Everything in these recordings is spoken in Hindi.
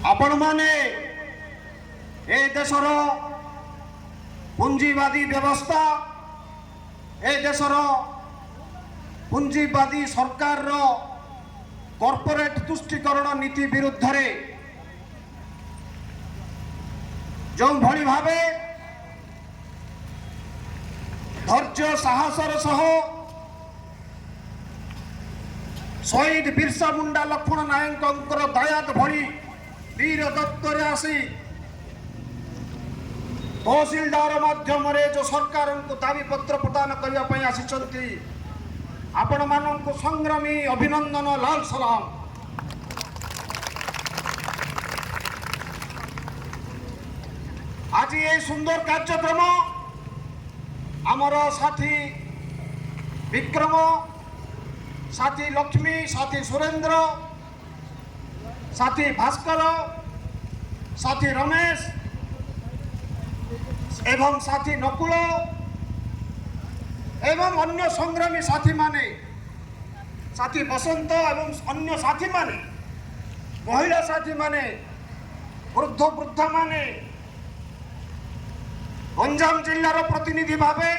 आपण माने ए देशर पुंजीवादी व्यवस्था ए देशर पुंजीवादी सरकार रो कॉर्पोरेट तुष्टिकरण नीति विरुद्ध रे जो भली भावे धैर्य साहसर सह शहीद बिरसा मुंडा लक्ष्मण नायक दायाद भली वीर दत्तरे आसी तहसीलदार माध्यम जो सरकार को दाबी पत्र प्रदान करने आसी आपण मानक संग्रामी अभिनंदन लाल सलाम। आज ये सुंदर कार्यक्रम आमर साथी विक्रम साथी लक्ष्मी साथी सुरेंद्र साथी भास्कर साथी रमेश एवं साथी नकुल एवं अन्य संग्रामी साथी माने साथी बसंत एवं अन्य साथी माने महिला साथी माने वृद्ध वृद्धा माने गंजाम जिल्लार प्रतिनिधि भावे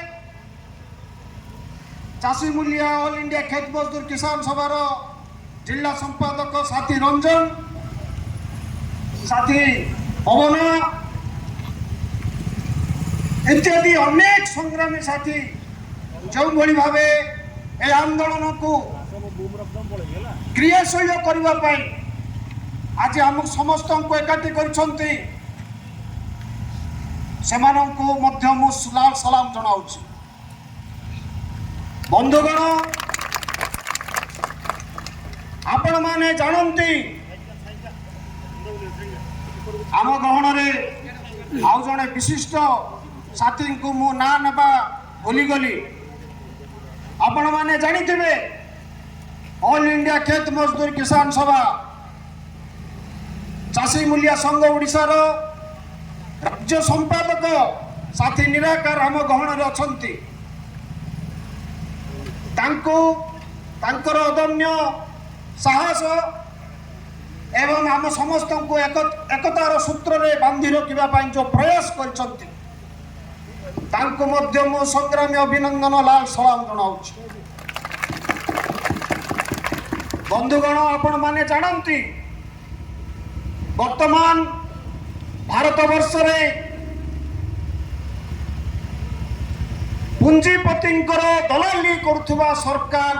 चाषी मूल्य ऑल इंडिया खेत मजदूर किसान सभार जिला संपादक साथी रंजन साथी पवन इत्यादि अनेक संग्रामी साथी जो भली भावे ए आंदोलन को क्रियाशील करने आज आम समस्त को एकाठी करछंती सेमानंको मध्य मु लाल सलाम जनाउछि। बंधुगण आपण माने जानती आम गहन रे आउ जने विशिष्ट साथी को मु ना नेबा भूलीगली। आपण माने जानिथिबे ऑल इंडिया खेत मजदूर किसान सभा चाषी मूल्य संघ ओडिशा रो राज्य संपादक साथी निराकार आम गहन रे अछंती। तांको तांकर अदम्य साहस एवं आम समस्त को एकतार सूत्र रे बांधि रखिबा पई जो प्रयास करछंती तांको मध्य मो संग्रामी अभिनंदन लाल सलाम जनाउछि। बंधुगण आपण माने जानती वर्तमान भारत वर्ष रे पुंजीपतिंकर दलाली करुवा सरकार